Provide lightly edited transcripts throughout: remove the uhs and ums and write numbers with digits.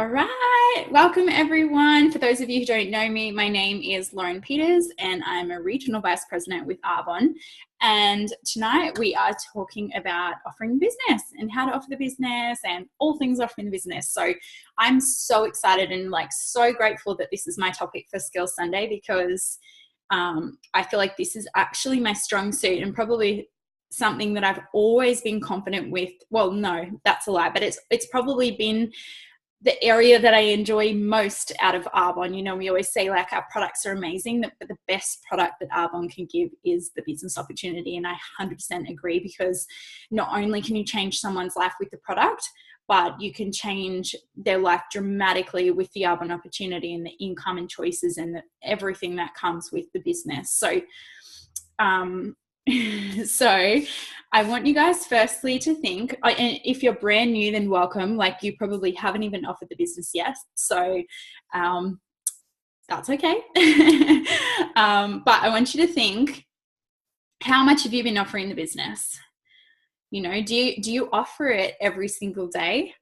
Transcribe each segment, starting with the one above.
All right, welcome everyone. For those of you who don't know me, my name is Lauren Peters and I'm a Regional Vice President with Arbonne. And tonight we are talking about offering business and how to offer the business and all things offering the business. So I'm so excited and so grateful that this is my topic for Skills Sunday because I feel like this is actually my strong suit and probably something that I've always been confident with. Well, no, that's a lie, but it's probably been the area that I enjoy most out of Arbonne. You know, we always say our products are amazing, but the best product that Arbonne can give is the business opportunity. And I 100% agree, because not only can you change someone's life with the product, but you can change their life dramatically with the Arbonne opportunity and the income and choices and everything that comes with the business. So, so I want you guys firstly to think, and if you're brand new, then welcome. You probably haven't even offered the business yet. So that's okay. But I want you to think, how much have you been offering the business? You know, do you offer it every single day?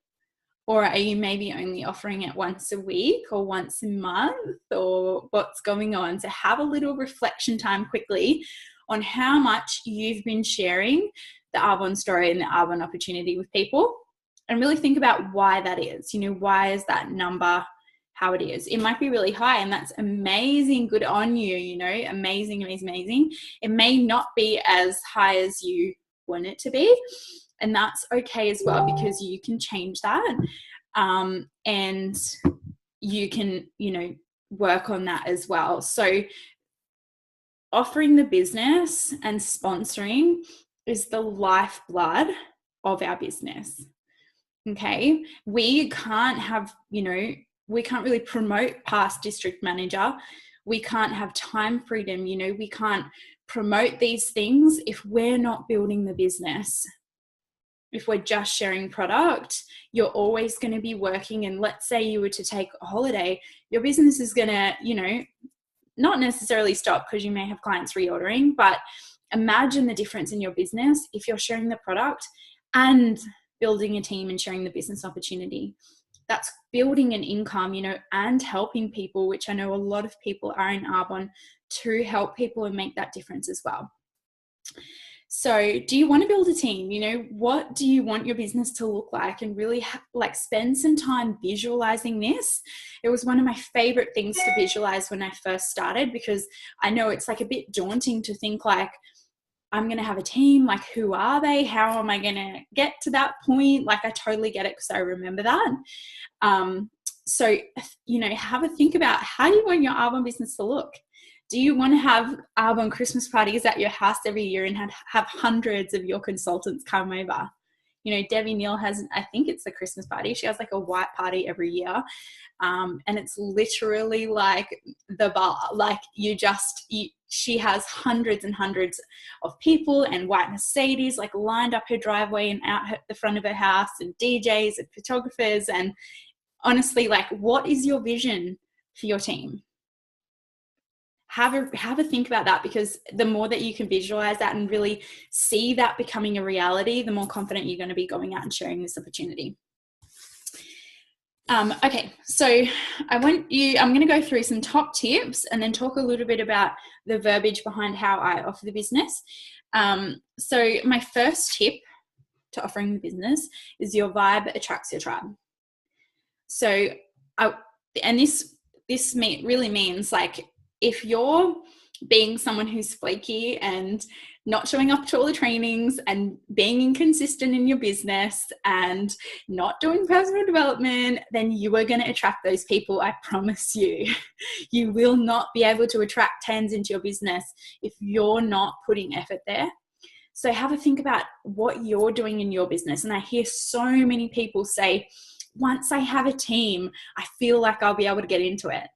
Or are you maybe only offering it once a week or once a month, or what's going on? So have a little reflection time quickly on how much you've been sharing the Arbonne story and the Arbonne opportunity with people, and really think about why that is. You know, why is that number how it is? It might be really high, and that's amazing. Good on you, you know, amazing, amazing, amazing. It may not be as high as you want it to be, and that's okay as well, because you can change that. And you can, you know, work on that as well. So offering the business and sponsoring is the lifeblood of our business. Okay. We can't have, you know, we can't really promote past district manager. We can't have time freedom. You know, we can't promote these things if we're not building the business. If we're just sharing product, you're always going to be working. And let's say you were to take a holiday, your business is going to, you know, not necessarily stop, because you may have clients reordering, but imagine the difference in your business if you're sharing the product and building a team and sharing the business opportunity. That's building an income, you know, and helping people, which I know a lot of people are in Arbonne to help people and make that difference as well. So do you want to build a team? You know, what do you want your business to look like? And really spend some time visualizing this. It was one of my favorite things to visualize when I first started, because I know it's a bit daunting to think I'm going to have a team. Who are they? How am I going to get to that point? I totally get it, because I remember that. So, you know, have a think about, how do you want your Arbonne business to look? Do you want to have Arbonne Christmas parties at your house every year and have hundreds of your consultants come over? You know, Debbie Neal has, I think it's the Christmas party. She has a white party every year. And it's literally the bar. She has hundreds and hundreds of people and white Mercedes lined up her driveway and out the front of her house, and DJs and photographers. And honestly, what is your vision for your team? Have a think about that, because the more that you can visualize that and really see that becoming a reality, the more confident you're going to be going out and sharing this opportunity. Okay, so I'm going to go through some top tips and then talk a little bit about the verbiage behind how I offer the business. So my first tip to offering the business is your vibe attracts your tribe. So, this really means if you're being someone who's flaky and not showing up to all the trainings and being inconsistent in your business and not doing personal development, then you are going to attract those people. I promise you. You will not be able to attract 10s into your business if you're not putting effort there. So have a think about what you're doing in your business. And I hear so many people say, once I have a team, I feel like I'll be able to get into it.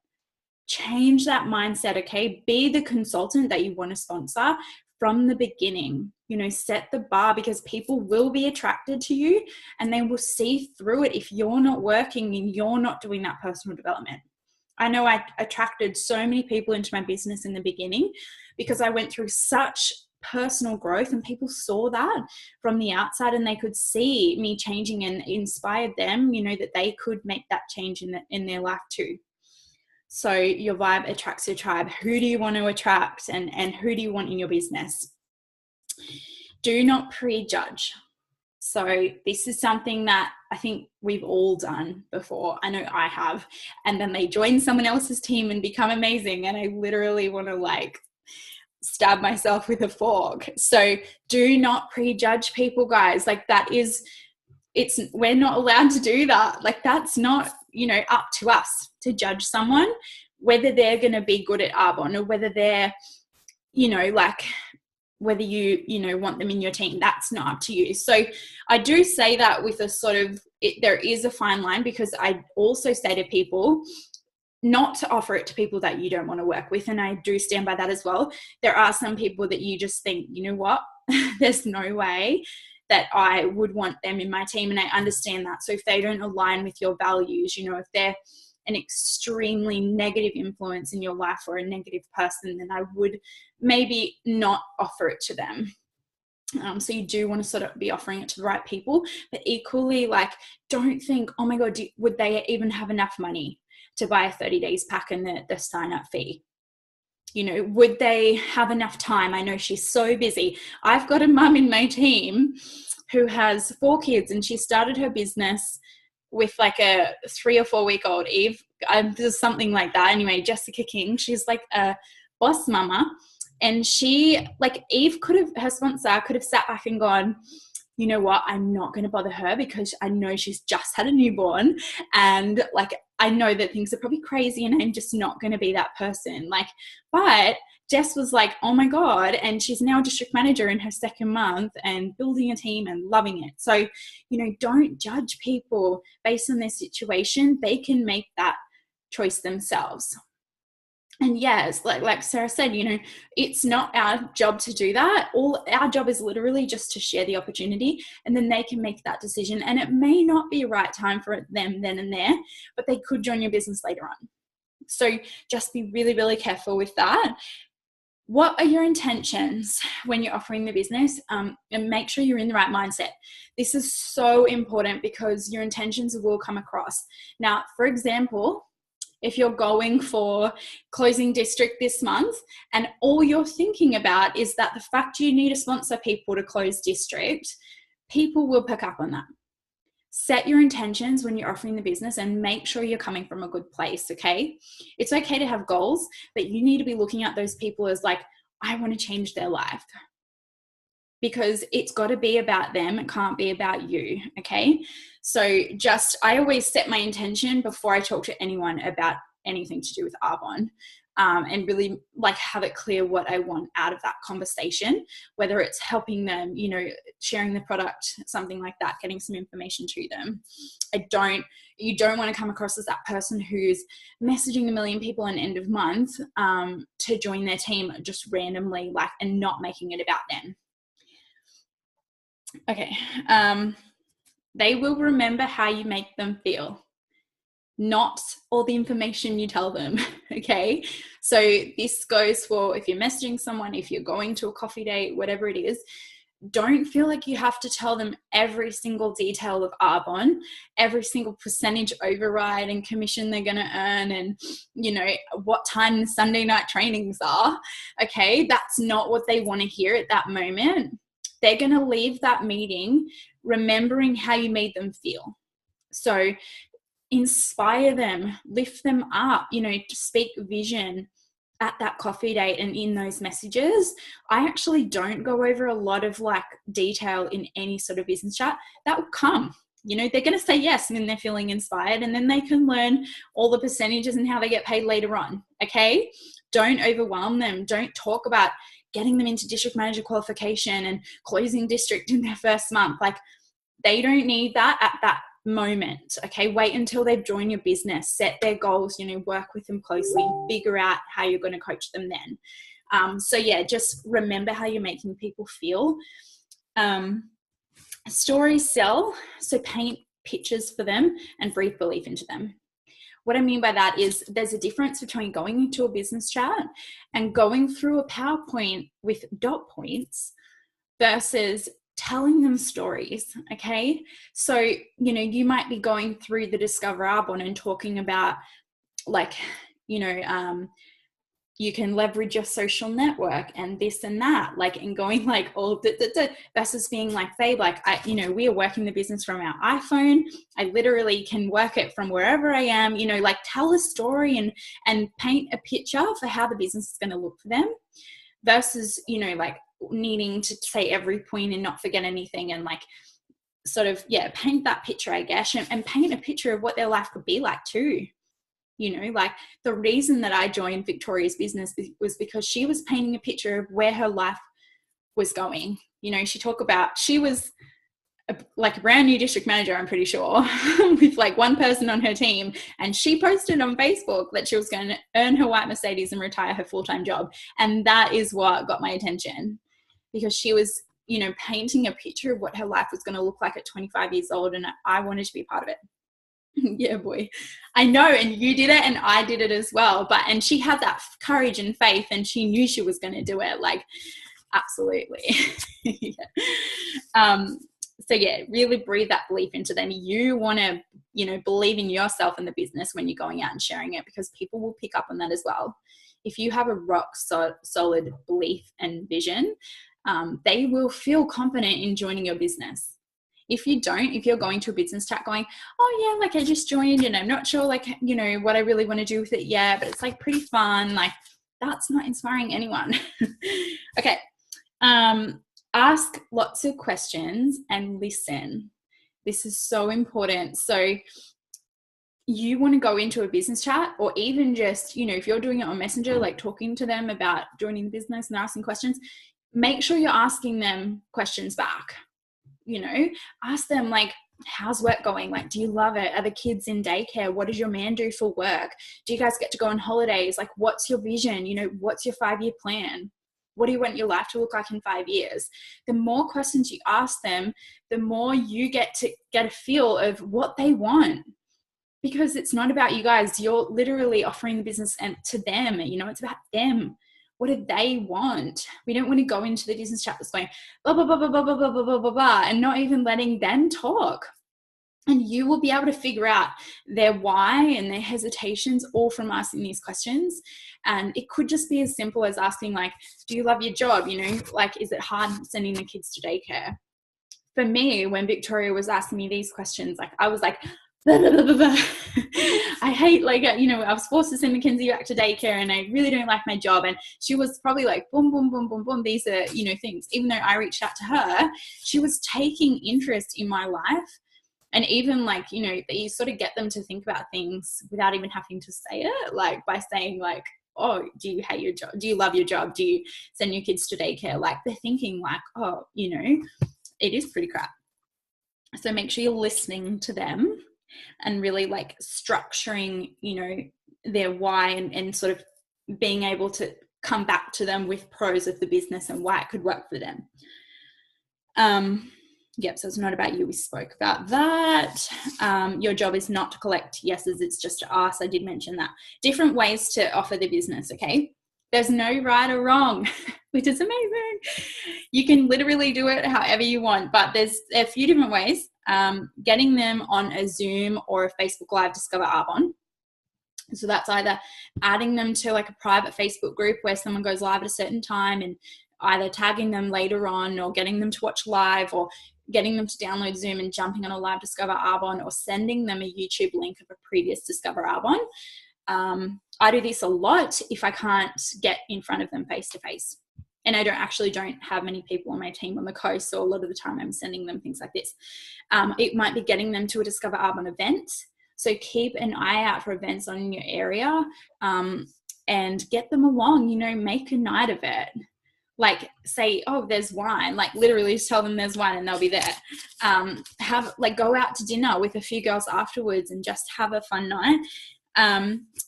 Change that mindset, okay? Be the consultant that you want to sponsor from the beginning. You know, set the bar, because people will be attracted to you and they will see through it if you're not working and you're not doing that personal development. I know I attracted so many people into my business in the beginning because I went through such personal growth, and people saw that from the outside, and they could see me changing and inspired them, you know, that they could make that change in their life too. So your vibe attracts your tribe. Who do you want to attract, and who do you want in your business? Do not prejudge. So this is something that I think we've all done before. I know I have. And then they join someone else's team and become amazing. And I literally want to like stab myself with a fork. So do not prejudge people, guys. Like we're not allowed to do that. Like that's not, you know, up to us to judge someone, whether they're going to be good at Arbonne or whether they're, you know, like whether you know, want them in your team. That's not up to you. So I do say that with a sort of, there is a fine line, because I also say to people not to offer it to people that you don't want to work with. And I do stand by that as well. There are some people that you just think, you know what, there's no way that I would want them in my team. And I understand that. So if they don't align with your values, you know, if they're an extremely negative influence in your life or a negative person, then I would maybe not offer it to them. So you do want to sort of be offering it to the right people, but equally, like, don't think, oh my God, would they even have enough money to buy a 30 days pack and the sign up fee? You know, would they have enough time? I know she's so busy. I've got a mum in my team who has 4 kids, and she started her business with like a 3 or 4 week old Eve. Just something like that. Anyway, Jessica King, she's like a boss mama. And she, like, Eve her sponsor could have sat back and gone, you know what, I'm not going to bother her because I know she's just had a newborn, and like, I know that things are probably crazy and I'm just not going to be that person. Like, but Jess was like, oh my God. And she's now district manager in her 2nd month and building a team and loving it. So, you know, don't judge people based on their situation. They can make that choice themselves. And yes, like Sarah said, you know, it's not our job to do that. All our job is literally just to share the opportunity, and then they can make that decision. And it may not be a right time for them then and there, but they could join your business later on. So just be really, really careful with that. What are your intentions when you're offering the business? And make sure you're in the right mindset. This is so important because your intentions will come across. Now, for example, if you're going for closing district this month and all you're thinking about is that the fact you need to sponsor people to close district, people will pick up on that. Set your intentions when you're offering the business and make sure you're coming from a good place, okay? It's okay to have goals, but you need to be looking at those people as like, I want to change their life. Because it's got to be about them. It can't be about you, okay? So I always set my intention before I talk to anyone about anything to do with Arbonne, and really like have it clear what I want out of that conversation, whether it's helping them, you know, sharing the product, something like that, getting some information to them. You don't want to come across as that person who's messaging a million people on end of month to join their team just randomly, like, and not making it about them. Okay. They will remember how you make them feel, not all the information you tell them. Okay. So this goes for if you're messaging someone, if you're going to a coffee date, whatever it is, don't feel like you have to tell them every single detail of Arbonne, every single percentage override and commission they're going to earn, and, you know, what time the Sunday night trainings are. Okay. That's not what they want to hear at that moment. They're going to leave that meeting remembering how you made them feel. So inspire them, lift them up, you know, to speak vision at that coffee date and in those messages. I actually don't go over a lot of like detail in any sort of business chat. That will come. You know, they're going to say yes, and then they're feeling inspired, and then they can learn all the percentages and how they get paid later on. Okay. Don't overwhelm them. Don't talk about getting them into district manager qualification and closing district in their first month. Like, they don't need that at that moment. Okay. Wait until they've joined your business, set their goals, you know, work with them closely, figure out how you're going to coach them then. So yeah, just remember how you're making people feel. Stories sell. So paint pictures for them and breathe belief into them. What I mean by that is there's a difference between going into a business chat and going through a PowerPoint with dot points versus telling them stories. Okay. So, you know, you might be going through the Discover Arbonne and talking about like, you know, you can leverage your social network and this and that, like, and going like all versus being like, babe, like we are working the business from our iPhone. I literally can work it from wherever I am, you know, like tell a story and paint a picture for how the business is going to look for them versus, you know, like needing to say every point and not forget anything and like sort of, paint that picture, I guess, and paint a picture of what their life could be like too. You know, like the reason that I joined Victoria's business was because she was painting a picture of where her life was going. You know, she was like a brand new district manager, I'm pretty sure, with like one person on her team. And she posted on Facebook that she was going to earn her white Mercedes and retire her full-time job. And that is what got my attention, because she was, you know, painting a picture of what her life was going to look like at 25 years old. And I wanted to be part of it. Yeah, boy. I know. And you did it and I did it as well. And she had that courage and faith and she knew she was going to do it. Like, absolutely. So really breathe that belief into them. You want to, you know, believe in yourself and the business when you're going out and sharing it, because people will pick up on that as well. If you have a rock solid belief and vision, they will feel confident in joining your business. If you don't, if you're going to a business chat going, oh yeah, like I just joined and I'm not sure like, you know, what I really want to do with it yet, but it's like pretty fun. Like that's not inspiring anyone. Okay. Ask lots of questions and listen. This is so important. So you want to go into a business chat, or even just, you know, if you're doing it on Messenger, like talking to them about joining the business and asking questions, make sure you're asking them questions back. You know, ask them like, how's work going? Like, do you love it? Are the kids in daycare? What does your man do for work? Do you guys get to go on holidays? Like, what's your vision? You know, what's your 5-year plan? What do you want your life to look like in 5 years? The more questions you ask them, the more you get to get a feel of what they want. Because it's not about you guys. You're literally offering the business and to them, you know, it's about them. What do they want? We don't want to go into the business chat that's going blah, blah, blah, blah, blah, blah, blah, blah, blah, blah, and not even letting them talk. And you will be able to figure out their why and their hesitations all from asking these questions. And it could just be as simple as asking like, do you love your job? You know, like, is it hard sending the kids to daycare? For me, when Victoria was asking me these questions, like I was like, blah, blah, blah, blah, blah. I hate, like, you know, I was forced to send Mackenzie back to daycare and I really don't like my job. And she was probably like, boom, boom, boom, boom, boom. These are, you know, things. Even though I reached out to her, she was taking interest in my life. And even like, you know, you sort of get them to think about things without even having to say it, like by saying like, oh, do you hate your job? Do you love your job? Do you send your kids to daycare? Like they're thinking like, oh, you know, it is pretty crap. So make sure you're listening to them and really like structuring, you know, their why and sort of being able to come back to them with pros of the business and why it could work for them. Yep, so it's not about you. We spoke about that. Your job is not to collect yeses, it's just to ask. I did mention that. Different ways to offer the business, okay? There's no right or wrong, which is amazing. You can literally do it however you want, but there's a few different ways. Getting them on a Zoom or a Facebook Live Discover Arbonne. So that's either adding them to like a private Facebook group where someone goes live at a certain time and either tagging them later on or getting them to watch live or getting them to download Zoom and jumping on a live Discover Arbonne or sending them a YouTube link of a previous Discover Arbonne. I do this a lot if I can't get in front of them face to face. And I don't have many people on my team on the coast, so a lot of the time I'm sending them things like this. It might be getting them to a Discover Arbonne event. So keep an eye out for events on your area and get them along, you know, make a night of it. Like say, oh, there's wine, like literally just tell them there's wine and they'll be there. Go out to dinner with a few girls afterwards and just have a fun night.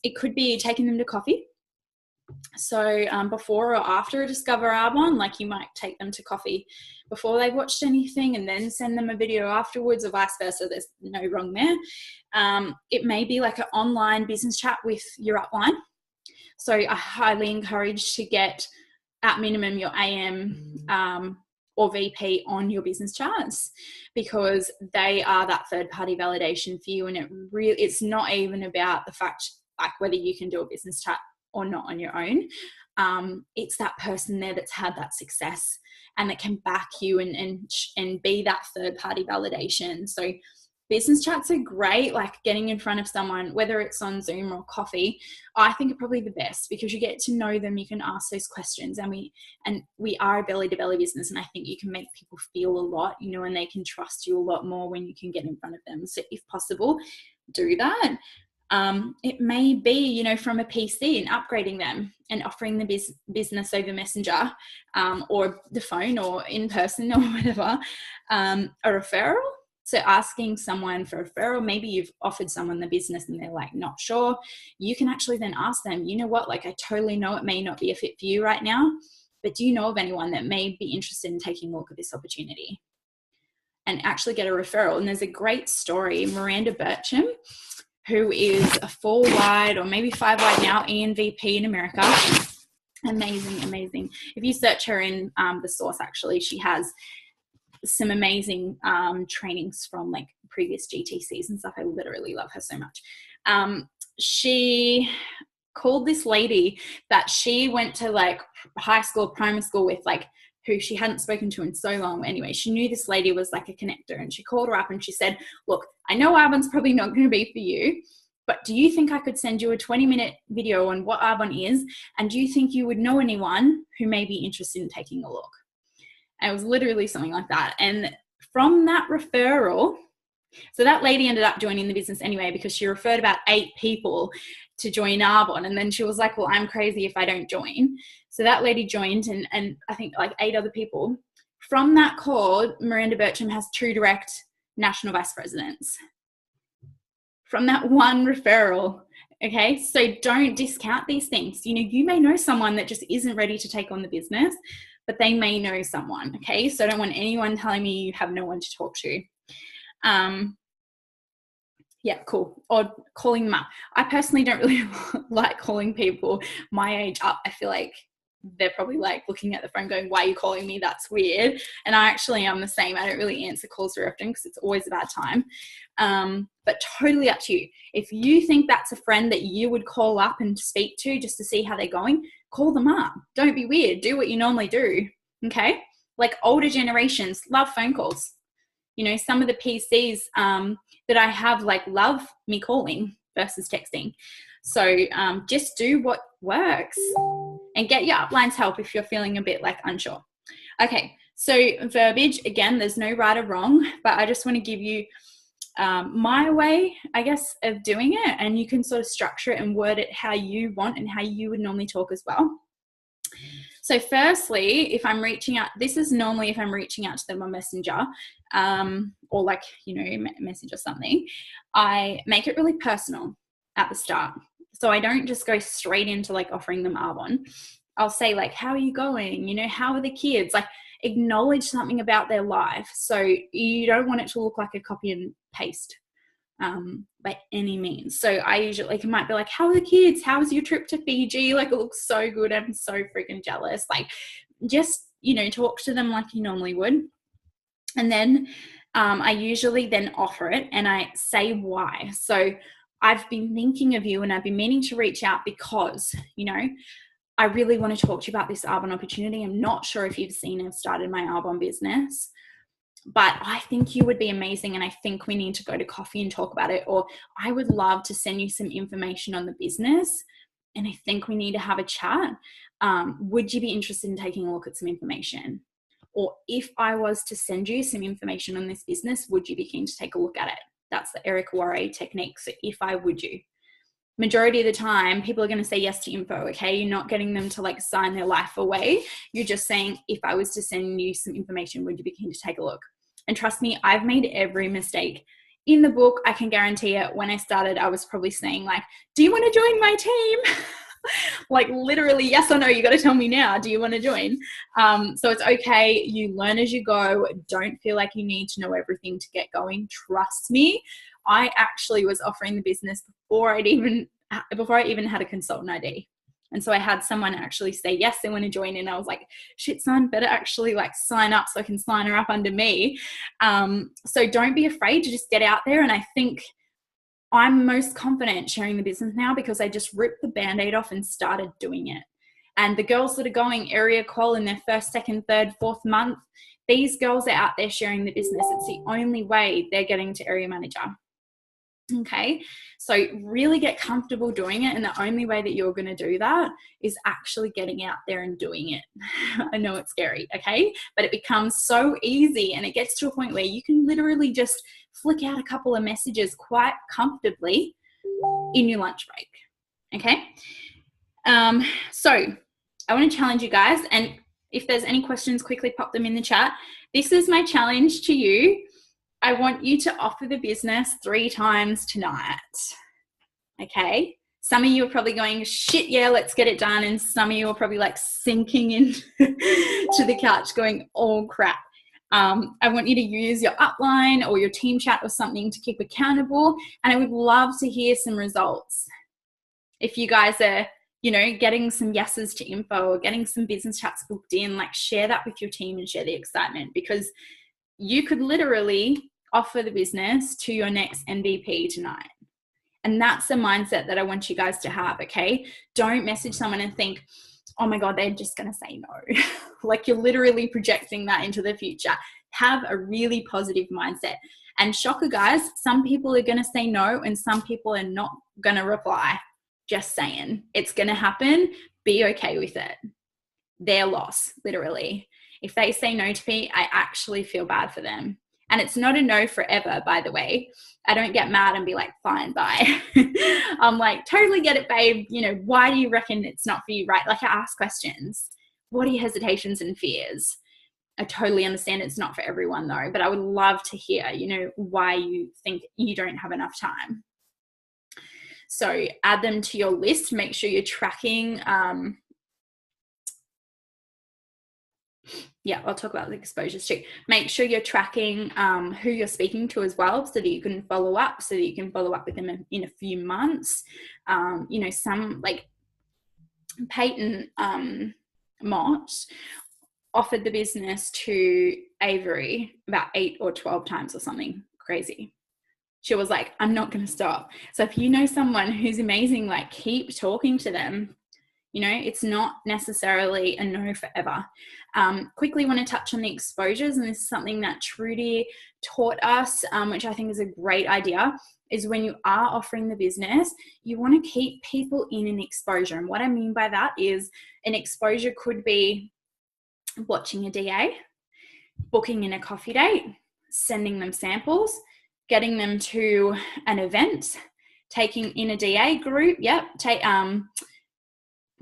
It could be taking them to coffee. So before or after a Discover Arbonne, like you might take them to coffee before they've watched anything and then send them a video afterwards, or vice versa. There's no wrong there. It may be like an online business chat with your upline. So I highly encourage to get at minimum your AM or VP on your business charts, because they are that third party validation for you. And it's not even about the fact like whether you can do a business chat or not on your own. It's that person there that's had that success and that can back you and be that third party validation. So business chats are great, like getting in front of someone, whether it's on Zoom or coffee. I think are probably the best, because you get to know them, you can ask those questions, and we are a belly to belly business, and I think you can make people feel a lot, you know, and they can trust you a lot more when you can get in front of them. So if possible, do that. It may be, you know, from a PC and upgrading them and offering the business over Messenger or the phone or in person or whatever, a referral. So asking someone for a referral, maybe you've offered someone the business and they're like not sure. You can actually then ask them, you know what, like I totally know it may not be a fit for you right now, but do you know of anyone that may be interested in taking a look at this opportunity? And actually get a referral. And there's a great story, Miranda Bircham, who is a 4 wide or maybe 5 wide now ENVP in America. Amazing. If you search her in the source, actually, she has some amazing trainings from like previous GTCs and stuff. I literally love her so much. She called this lady that she went to like high school, primary school with, like who she hadn't spoken to in so long. Anyway, she knew this lady was like a connector, and she called her up and she said, look, I know Arbonne's probably not going to be for you, but do you think I could send you a 20-minute video on what Arbonne is? And do you think you would know anyone who may be interested in taking a look? And it was literally something like that. And from that referral, so that lady ended up joining the business anyway, because she referred about 8 people to join Arbonne. And then she was like, well, I'm crazy if I don't join. So that lady joined, and I think like 8 other people. From that call, Miranda Bircham has 2 direct national vice presidents from that one referral. Okay, so don't discount these things. You know, you may know someone that just isn't ready to take on the business, but they may know someone. Okay, so I don't want anyone telling me you have no one to talk to. Yeah, cool. Or calling them up. I personally don't really like calling people my age up. I feel like they're probably like looking at the phone going, why are you calling me? That's weird. And I actually am the same. I don't really answer calls very often because it's always a bad time. But totally up to you. If you think that's a friend that you would call up and speak to just to see how they're going, call them up. Don't be weird. Do what you normally do. Okay? Like older generations love phone calls. You know, some of the PCs that I have like love me calling versus texting. So just do what works and get your uplines help if you're feeling a bit like unsure. Okay, so verbiage, again, there's no right or wrong, but I just want to give you my way, I guess, of doing it, and you can sort of structure it and word it how you want and how you would normally talk as well. So firstly, if I'm reaching out, this is normally if I'm reaching out to them on Messenger or like, you know, message or something, I make it really personal at the start. So I don't just go straight into like offering them Arbonne. I'll say like, how are you going? You know, how are the kids? Like acknowledge something about their life. So you don't want it to look like a copy and paste by any means. So I usually, like, it might be like, how are the kids? How was your trip to Fiji? Like, it looks so good. I'm so freaking jealous. Like, just, you know, talk to them like you normally would. And then I usually then offer it and I say why. So I've been thinking of you and I've been meaning to reach out because, you know, I really want to talk to you about this Arbonne opportunity. I'm not sure if you've seen I've started my Arbonne business, but I think you would be amazing and I think we need to go to coffee and talk about it. Or I would love to send you some information on the business and I think we need to have a chat. Would you be interested in taking a look at some information? Or if I was to send you some information on this business, would you be keen to take a look at it? That's the Eric Worre technique. So if I would you. Majority of the time, people are going to say yes to info, okay? You're not getting them to like sign their life away. You're just saying, if I was to send you some information, would you be keen to take a look? And trust me, I've made every mistake. In the book, I can guarantee it, when I started, I was probably saying like, do you want to join my team? Like literally, yes or no, you got to tell me now. Do you want to join? So it's okay. You learn as you go. Don't feel like you need to know everything to get going. Trust me. I actually was offering the business before I even had a consultant ID. And so I had someone actually say, yes, they want to join. And I was like, shit, son, better actually like sign up so I can sign her up under me. So don't be afraid to just get out there. And I think I'm most confident sharing the business now because I just ripped the Band-Aid off and started doing it. And the girls that are going area call in their first, second, third, fourth month, these girls are out there sharing the business. It's the only way they're getting to area manager. Okay, so really get comfortable doing it. And the only way that you're going to do that is actually getting out there and doing it. I know it's scary, okay, but it becomes so easy and it gets to a point where you can literally just flick out a couple of messages quite comfortably in your lunch break. Okay, so I want to challenge you guys, and if there's any questions, quickly pop them in the chat. This is my challenge to you. I want you to offer the business 3 times tonight. Okay. Some of you are probably going, shit, yeah, let's get it done. And some of you are probably like sinking into the couch going, oh crap. I want you to use your upline or your team chat or something to keep accountable. And I would love to hear some results. If you guys are, getting some yeses to info or getting some business chats booked in, like share that with your team and share the excitement, because you could literally offer the business to your next MVP tonight. And that's the mindset that I want you guys to have, okay? Don't message someone and think, oh my God, they're just going to say no. Like you're literally projecting that into the future. Have a really positive mindset. And shocker, guys, some people are going to say no and some people are not going to reply. Just saying. It's going to happen. Be okay with it. Their loss, literally. If they say no to me, I actually feel bad for them. And it's not a no forever, by the way. I don't get mad and be like, fine, bye. I'm like, totally get it, babe. Why do you reckon it's not for you, right? Like I ask questions. What are your hesitations and fears? I totally understand it's not for everyone though, but I would love to hear, why you think you don't have enough time. So add them to your list. Make sure you're tracking, I'll talk about the exposures too. Make sure you're tracking who you're speaking to as well, so that you can follow up, with them in a few months. Some like Peyton Mott offered the business to Avery about 8 or 12 times or something crazy. She was like, I'm not going to stop. So if you know someone who's amazing, like keep talking to them. It's not necessarily a no forever. Quickly want to touch on the exposures, and this is something that Trudy taught us, which I think is a great idea, is when you are offering the business, you want to keep people in an exposure. And what I mean by that is an exposure could be watching a DA, booking in a coffee date, sending them samples, getting them to an event, taking in a DA group,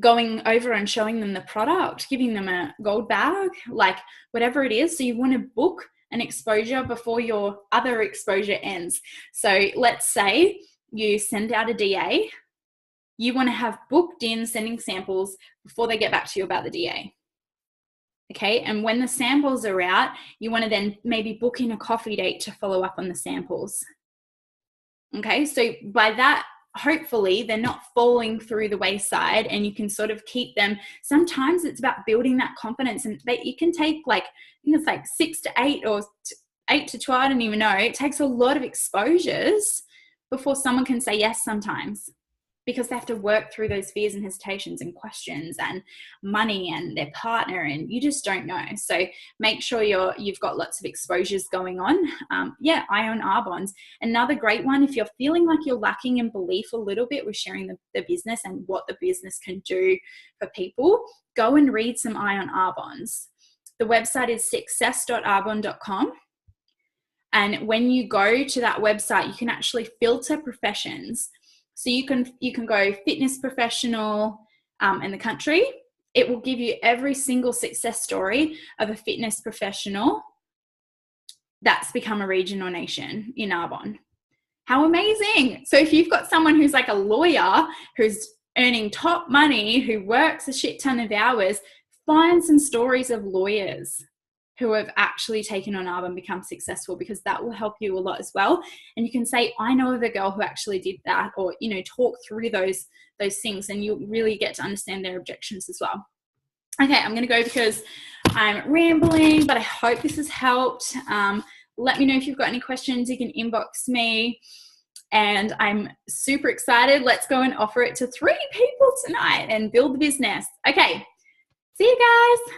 going over and showing them the product, giving them a gold bag, like whatever it is. So you want to book an exposure before your other exposure ends. So let's say you send out a DA, you want to have booked in sending samples before they get back to you about the DA. Okay, and when the samples are out, you want to then maybe book in a coffee date to follow up on the samples. Okay, so by that, hopefully they're not falling through the wayside and you can sort of keep them. Sometimes it's about building that confidence, and it can take I think it's like 6 to 8 or 8 to 12, I don't even know. It takes a lot of exposures before someone can say yes sometimes, because they have to work through those fears and hesitations and questions and money and their partner, and you just don't know. So make sure you've got lots of exposures going on. Ion R bonds. Another great one, if you're feeling like you're lacking in belief a little bit with sharing the business and what the business can do for people, go and read some Ion R bonds. The website is success.arbond.com. And when you go to that website, you can actually filter professions. So you can go fitness professional in the country. It will give you every single success story of a fitness professional that's become a region or nation in Arbonne. How amazing. So if you've got someone who's like a lawyer who's earning top money, who works a shit ton of hours, find some stories of lawyers who have actually taken on ARB and become successful, because that will help you a lot as well. And you can say, I know of a girl who actually did that, or, you know, talk through those things, and you'll really get to understand their objections as well. Okay, I'm going to go because I'm rambling, but I hope this has helped. Let me know if you've got any questions. You can inbox me. And I'm super excited. Let's go and offer it to 3 people tonight and build the business. Okay, see you guys.